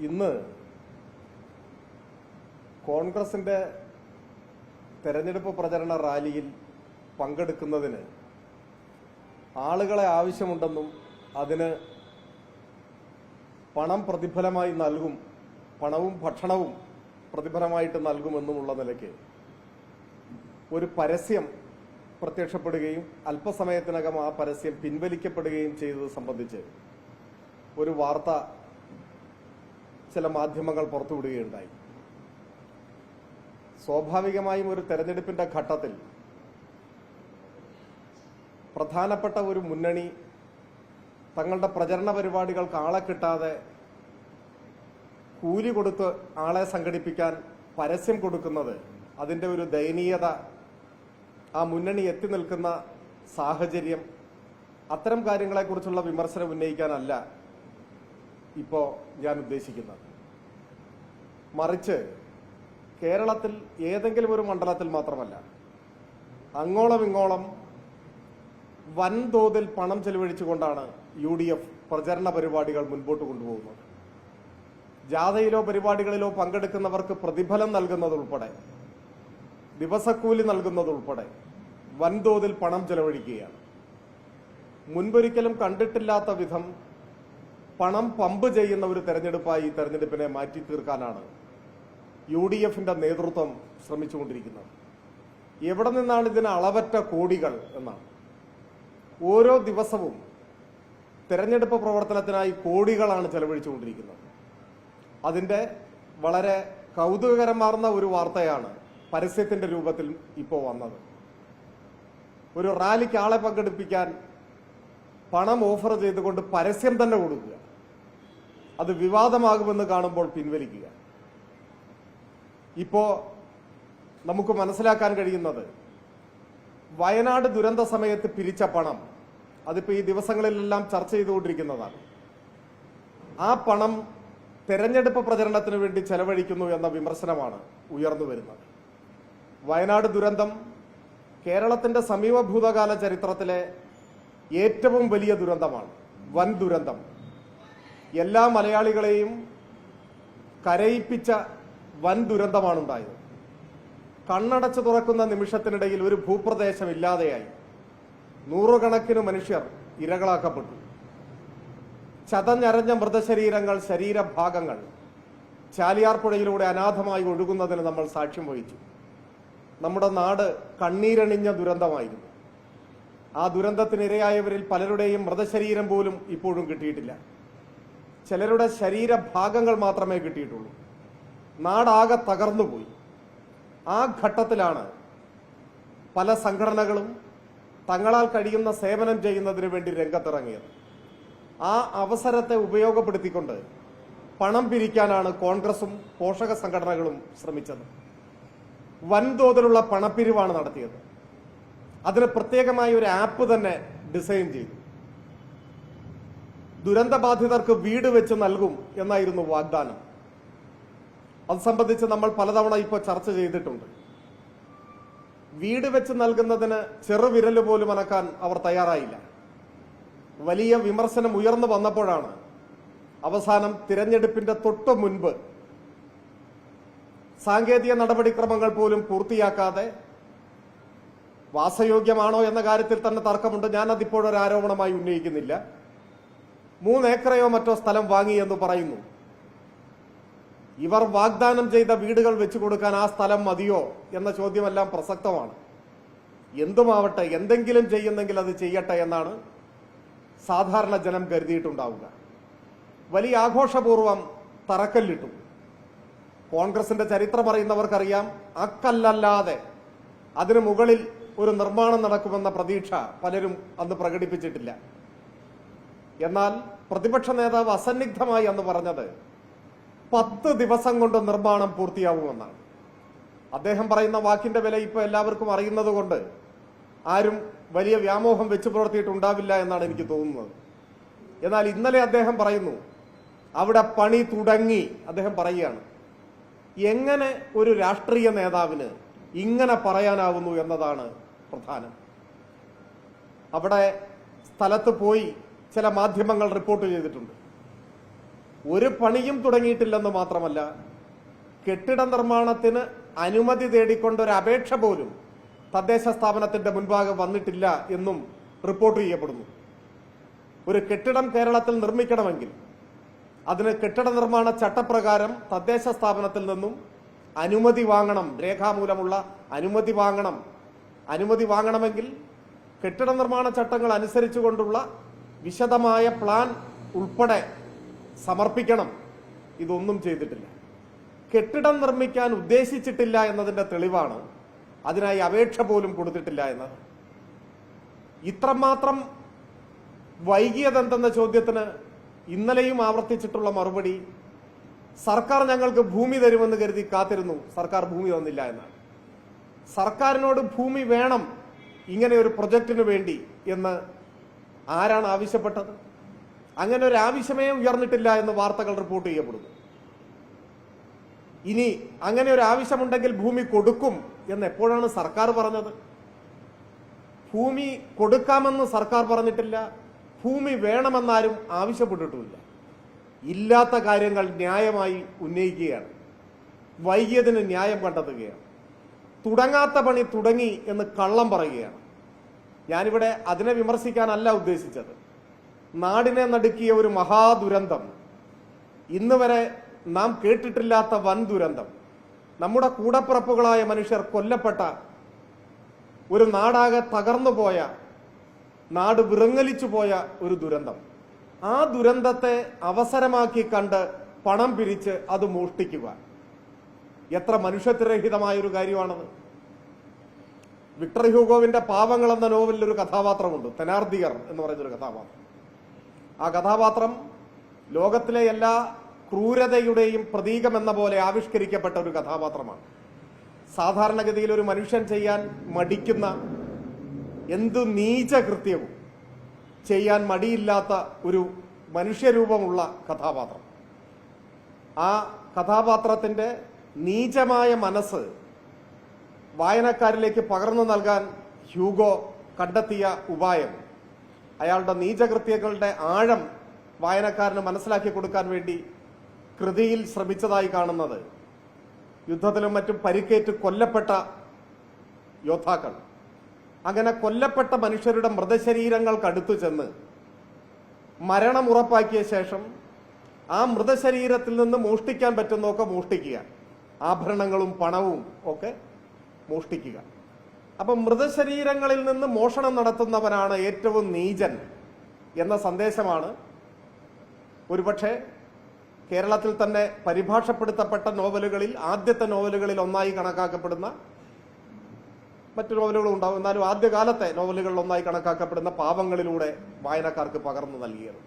ഇന്ന് കോൺഗ്രസിന്റെ തെരഞ്ഞെടുപ്പ് പ്രചരണ റാലിയിൽ പങ്കെടുക്കുന്നതിന് ആളുകളെ ആവശ്യമുണ്ടെന്നും അതിന് പണം പ്രതിഫലമായി നൽകും, പണവും ഭക്ഷണവും പ്രതിഫലമായിട്ട് നൽകുമെന്നുമുള്ള നിലയ്ക്ക് ഒരു പരസ്യം പ്രത്യക്ഷപ്പെടുകയും അല്പസമയത്തിനകം ആ പരസ്യം പിൻവലിക്കപ്പെടുകയും ചെയ്തത് സംബന്ധിച്ച് ഒരു വാർത്ത ചില മാധ്യമങ്ങൾ പുറത്തുവിടുകയുണ്ടായി. സ്വാഭാവികമായും ഒരു തെരഞ്ഞെടുപ്പിന്റെ ഘട്ടത്തിൽ പ്രധാനപ്പെട്ട ഒരു മുന്നണി തങ്ങളുടെ പ്രചരണ പരിപാടികൾക്ക് ആളെ കിട്ടാതെ കൂലി കൊടുത്ത് ആളെ സംഘടിപ്പിക്കാൻ പരസ്യം കൊടുക്കുന്നത്, അതിൻ്റെ ഒരു ദയനീയത, ആ മുന്നണി എത്തി നിൽക്കുന്ന സാഹചര്യം, അത്തരം കാര്യങ്ങളെക്കുറിച്ചുള്ള വിമർശനം ഉന്നയിക്കാനല്ല ഇപ്പോൾ ഞാൻ ഉദ്ദേശിക്കുന്നത്. മറിച്ച് കേരളത്തിൽ ഏതെങ്കിലും ഒരു മണ്ഡലത്തിൽ മാത്രമല്ല, അങ്ങോളം ഇങ്ങോളം വൻതോതിൽ പണം ചെലവഴിച്ചുകൊണ്ടാണ് UDF പ്രചരണ പരിപാടികൾ മുൻപോട്ട് കൊണ്ടുപോകുന്നത്. ജാഥയിലോ പരിപാടികളിലോ പങ്കെടുക്കുന്നവർക്ക് പ്രതിഫലം നൽകുന്നതുൾപ്പെടെ, ദിവസക്കൂലി നൽകുന്നതുൾപ്പെടെ വൻതോതിൽ പണം ചെലവഴിക്കുകയാണ്. മുൻപൊരിക്കലും കണ്ടിട്ടില്ലാത്ത വിധം പണം പമ്പ് ചെയ്യുന്ന ഒരു തെരഞ്ഞെടുപ്പായി ഈ തെരഞ്ഞെടുപ്പിനെ മാറ്റി തീർക്കാനാണ് UDFന്റെ നേതൃത്വം ശ്രമിച്ചുകൊണ്ടിരിക്കുന്നത്. എവിടെ നിന്നാണ് ഇതിന് അളവറ്റ കോടികൾ എന്നാണ്. ഓരോ ദിവസവും തെരഞ്ഞെടുപ്പ് പ്രവർത്തനത്തിനായി കോടികളാണ് ചെലവഴിച്ചുകൊണ്ടിരിക്കുന്നത്. അതിന്റെ വളരെ കൗതുകകരമാർന്ന ഒരു വാർത്തയാണ് പരസ്യത്തിന്റെ രൂപത്തിൽ ഇപ്പോൾ വന്നത്. ഒരു റാലിക്ക് ആളെ പങ്കെടുപ്പിക്കാൻ പണം ഓഫർ ചെയ്തുകൊണ്ട് പരസ്യം തന്നെ കൊടുക്കുക, അത് വിവാദമാകുമെന്ന് കാണുമ്പോൾ പിൻവലിക്കുക. ഇപ്പോ നമുക്ക് മനസ്സിലാക്കാൻ കഴിയുന്നത്, വയനാട് ദുരന്ത സമയത്ത് പിരിച്ച പണം, അതിപ്പോ ഈ ദിവസങ്ങളിലെല്ലാം ചർച്ച ചെയ്തുകൊണ്ടിരിക്കുന്നതാണ്. ആ പണം തെരഞ്ഞെടുപ്പ് പ്രചരണത്തിന് വേണ്ടി ചെലവഴിക്കുന്നു എന്ന വിമർശനമാണ് ഉയർന്നു വരുന്നത്. വയനാട് ദുരന്തം കേരളത്തിന്റെ സമീപ ഭൂതകാല ചരിത്രത്തിലെ ഏറ്റവും വലിയ ദുരന്തമാണ്, വൻ ദുരന്തം. എല്ലാ മലയാളികളെയും കരയിപ്പിച്ച വൻ ദുരന്തമാണ് ഉണ്ടായത്. കണ്ണടച്ചു തുറക്കുന്ന നിമിഷത്തിനിടയിൽ ഒരു ഭൂപ്രദേശം ഇല്ലാതെയായി. നൂറുകണക്കിന് മനുഷ്യർ ഇരകളാക്കപ്പെട്ടു. ചതഞ്ഞരഞ്ഞ മൃതശരീരങ്ങൾ, ശരീരഭാഗങ്ങൾ ചാലിയാർ പുഴയിലൂടെ അനാഥമായി ഒഴുകുന്നതിന് നമ്മൾ സാക്ഷ്യം വഹിച്ചു. നമ്മുടെ നാട് കണ്ണീരണിഞ്ഞ ദുരന്തമായിരുന്നു. ആ ദുരന്തത്തിനിരയായവരിൽ പലരുടെയും മൃതശരീരം പോലും ഇപ്പോഴും കിട്ടിയിട്ടില്ല. ചിലരുടെ ശരീരഭാഗങ്ങൾ മാത്രമേ കിട്ടിയിട്ടുള്ളൂ. നാടാകെ തകർന്നുപോയി. ആ ഘട്ടത്തിലാണ് പല സംഘടനകളും തങ്ങളാൽ കഴിയുന്ന സേവനം ചെയ്യുന്നതിന് വേണ്ടി രംഗത്തിറങ്ങിയത്. ആ അവസരത്തെ ഉപയോഗപ്പെടുത്തിക്കൊണ്ട് പണം പിരിക്കാനാണ് കോൺഗ്രസും പോഷക സംഘടനകളും ശ്രമിച്ചത്. വൻതോതിലുള്ള പണപ്പിരിവാണ് നടത്തിയത്. അതിന് പ്രത്യേകമായി ഒരു ആപ്പ് തന്നെ ഡിസൈൻ ചെയ്തു. ദുരന്തബാധിതർക്ക് വീട് വെച്ച് നൽകും എന്നായിരുന്നു വാഗ്ദാനം. അത് സംബന്ധിച്ച് നമ്മൾ പലതവണ ഇപ്പോൾ ചർച്ച ചെയ്തിട്ടുണ്ട്. വീട് വെച്ച് നൽകുന്നതിന് ചെറുവിരല് പോലും അനക്കാൻ അവർ തയ്യാറായില്ല. വലിയ വിമർശനം ഉയർന്നു വന്നപ്പോഴാണ് അവസാനം തിരഞ്ഞെടുപ്പിന്റെ തൊട്ടു മുൻപ് സാങ്കേതിക നടപടിക്രമങ്ങൾ പോലും പൂർത്തിയാക്കാതെ, വാസയോഗ്യമാണോ എന്ന കാര്യത്തിൽ തന്നെ തർക്കമുണ്ട്, ഞാനതിപ്പോഴൊരു ആരോപണമായി ഉന്നയിക്കുന്നില്ല, 3 ഏക്കറയോ മറ്റോ സ്ഥലം വാങ്ങി എന്ന് പറയുന്നു. ഇവർ വാഗ്ദാനം ചെയ്ത വീടുകൾ വെച്ചു കൊടുക്കാൻ ആ സ്ഥലം മതിയോ എന്ന ചോദ്യമെല്ലാം പ്രസക്തമാണ്. എന്തുമാവട്ടെ, എന്തെങ്കിലും ചെയ്യുന്നെങ്കിൽ അത് ചെയ്യട്ടെ എന്നാണ് സാധാരണ ജനം കരുതിയിട്ടുണ്ടാവുക. വലിയ ആഘോഷപൂർവം തറക്കല്ലിട്ടു. കോൺഗ്രസിന്റെ ചരിത്രം അറിയുന്നവർക്കറിയാം, അക്കല്ലല്ലാതെ അതിനു മുകളിൽ ഒരു നിർമ്മാണം നടക്കുമെന്ന പ്രതീക്ഷ പലരും അന്ന് പ്രകടിപ്പിച്ചിട്ടില്ല. എന്നാൽ പ്രതിപക്ഷ നേതാവ് അസന്നിഗ്ധമായി അന്ന് പറഞ്ഞത് 10 ദിവസം കൊണ്ട് നിർമ്മാണം പൂർത്തിയാവുമെന്നാണ്. അദ്ദേഹം പറയുന്ന വാക്കിന്റെ വില ഇപ്പോൾ എല്ലാവർക്കും അറിയുന്നത് കൊണ്ട് ആരും വലിയ വ്യാമോഹം വെച്ചു പുലർത്തിയിട്ടുണ്ടാവില്ല എന്നാണ് എനിക്ക് തോന്നുന്നത്. എന്നാൽ ഇന്നലെ അദ്ദേഹം പറയുന്നു, അവിടെ പണി തുടങ്ങി. അദ്ദേഹം പറയുകയാണ്. എങ്ങനെ ഒരു രാഷ്ട്രീയ നേതാവിന് ഇങ്ങനെ പറയാനാവുന്നു എന്നതാണ് പ്രധാനം. അവിടെ സ്ഥലത്ത് പോയി ചില മാധ്യമങ്ങൾ റിപ്പോർട്ട് ചെയ്തിട്ടുണ്ട്. ഒരു പണിയും തുടങ്ങിയിട്ടില്ലെന്ന് മാത്രമല്ല, കെട്ടിട നിർമ്മാണത്തിന് അനുമതി തേടിക്കൊണ്ടൊരു അപേക്ഷ പോലും തദ്ദേശ സ്ഥാപനത്തിന്റെ മുൻപാകെ വന്നിട്ടില്ല എന്നും റിപ്പോർട്ട് ചെയ്യപ്പെടുന്നു. ഒരു കെട്ടിടം കേരളത്തിൽ നിർമ്മിക്കണമെങ്കിൽ അതിന് കെട്ടിട നിർമ്മാണ ചട്ടപ്രകാരം തദ്ദേശ സ്ഥാപനത്തിൽ നിന്നും അനുമതി വാങ്ങണം, രേഖാമൂലമുള്ള അനുമതി വാങ്ങണം. അനുമതി വാങ്ങണമെങ്കിൽ കെട്ടിട നിർമ്മാണ ചട്ടങ്ങൾ അനുസരിച്ചുകൊണ്ടുള്ള വിശദമായ പ്ലാൻ ഉൾപ്പെടെ സമർപ്പിക്കണം. ഇതൊന്നും ചെയ്തിട്ടില്ല. കെട്ടിടം നിർമ്മിക്കാൻ ഉദ്ദേശിച്ചിട്ടില്ല എന്നതിന്റെ തെളിവാണ് അതിനായി അപേക്ഷ പോലും കൊടുത്തിട്ടില്ല എന്നത്. ഇത്രമാത്രം വൈകിയതെന്തെന്ന ചോദ്യത്തിന് ഇന്നലെയും ആവർത്തിച്ചിട്ടുള്ള മറുപടി, സർക്കാർ ഞങ്ങൾക്ക് ഭൂമി തരുമെന്ന് കരുതി കാത്തിരുന്നു, സർക്കാർ ഭൂമി തന്നില്ല എന്നാണ്. സർക്കാരിനോട് ഭൂമി വേണം ഇങ്ങനെ ഒരു പ്രൊജക്ടിന് വേണ്ടി എന്ന് ആരാണ് ആവശ്യപ്പെട്ടത്? അങ്ങനെ ഒരു ആവശ്യമേ ഉയർന്നിട്ടില്ല എന്ന് വാർത്തകൾ റിപ്പോർട്ട് ചെയ്യപ്പെടുന്നു. ഇനി അങ്ങനെ ഒരു ആവശ്യമുണ്ടെങ്കിൽ ഭൂമി കൊടുക്കും എന്ന് എപ്പോഴാണ് സർക്കാർ പറഞ്ഞത്? ഭൂമി കൊടുക്കാമെന്ന് സർക്കാർ പറഞ്ഞിട്ടില്ല, ഭൂമി വേണമെന്നാരും ആവശ്യപ്പെട്ടിട്ടുമില്ല. ഇല്ലാത്ത കാര്യങ്ങൾ ന്യായമായി ഉന്നയിക്കുകയാണ്, വൈകിയതിന് ന്യായം കണ്ടെത്തുകയാണ്, തുടങ്ങാത്ത പണി തുടങ്ങി എന്ന് കള്ളം പറയുകയാണ്. ഞാനിവിടെ അതിനെ വിമർശിക്കാനല്ല ഉദ്ദേശിച്ചത്. നാടിനെ നടുക്കിയ ഒരു മഹാദുരന്തം, ഇന്ന് വരെ നാം കേട്ടിട്ടില്ലാത്ത വൻ ദുരന്തം, നമ്മുടെ കൂടപ്പിറപ്പുകളായ മനുഷ്യർ കൊല്ലപ്പെട്ട, ഒരു നാടാകെ തകർന്നു പോയ, നാട് വിറങ്ങലിച്ചു പോയ ഒരു ദുരന്തം. ആ ദുരന്തത്തെ അവസരമാക്കി കണ്ട് പണം പിരിച്ച് അത് മോഷ്ടിക്കുക എത്ര മനുഷ്യത്വരഹിതമായൊരു കാര്യമാണത്. വിക്ടർ ഹ്യൂഗോവിന്റെ പാവങ്ങൾ എന്ന നോവലിൽ ഒരു കഥാപാത്രമുണ്ട്, തെനാർദിയർ എന്ന് പറയുന്നൊരു കഥാപാത്രം. ആ കഥാപാത്രം ലോകത്തിലെ എല്ലാ ക്രൂരതയുടെയും പ്രതീകമെന്ന പോലെ ആവിഷ്കരിക്കപ്പെട്ട ഒരു കഥാപാത്രമാണ്. സാധാരണഗതിയിൽ ഒരു മനുഷ്യൻ ചെയ്യാൻ മടിക്കുന്ന എന്തു നീച കൃത്യവും ചെയ്യാൻ മടിയില്ലാത്ത ഒരു മനുഷ്യരൂപമുള്ള കഥാപാത്രം. ആ കഥാപാത്രത്തിന്റെ നീചമായ മനസ്സ് വായനക്കാരിലേക്ക് പകർന്നു നൽകാൻ ഹ്യൂഗോ കണ്ടെത്തിയ ഉപായം, അയാളുടെ നീചകൃത്യങ്ങളുടെ ആഴം വായനക്കാരന് മനസ്സിലാക്കി കൊടുക്കാൻ വേണ്ടി കൃതിയിൽ ശ്രമിച്ചതായി കാണുന്നത്, യുദ്ധത്തിലും മറ്റും പരിക്കേറ്റ് കൊല്ലപ്പെട്ട യോദ്ധാക്കൾ, അങ്ങനെ കൊല്ലപ്പെട്ട മനുഷ്യരുടെ മൃതശരീരങ്ങൾക്കടുത്തു ചെന്ന് മരണം ഉറപ്പാക്കിയ ശേഷം ആ മൃതശരീരത്തിൽ നിന്ന് മോഷ്ടിക്കാൻ പറ്റുന്നതൊക്കെ മോഷ്ടിക്കുക, ആഭരണങ്ങളും പണവും ഒക്കെ മോഷ്ടിക്കുക. അപ്പം മൃതശരീരങ്ങളിൽ നിന്ന് മോഷണം നടത്തുന്നവനാണ് ഏറ്റവും നീചൻ എന്ന സന്ദേശമാണ് ഒരുപക്ഷെ കേരളത്തിൽ തന്നെ പരിഭാഷപ്പെടുത്തപ്പെട്ട നോവലുകളിൽ, ആദ്യത്തെ നോവലുകളിൽ ഒന്നായി കണക്കാക്കപ്പെടുന്ന, മറ്റു നോവലുകളും ഉണ്ടാവും, എന്നാലും ആദ്യകാലത്തെ നോവലുകളിൽ ഒന്നായി കണക്കാക്കപ്പെടുന്ന പാവങ്ങളിലൂടെ വായനക്കാർക്ക് പകർന്നു നൽകിയത്.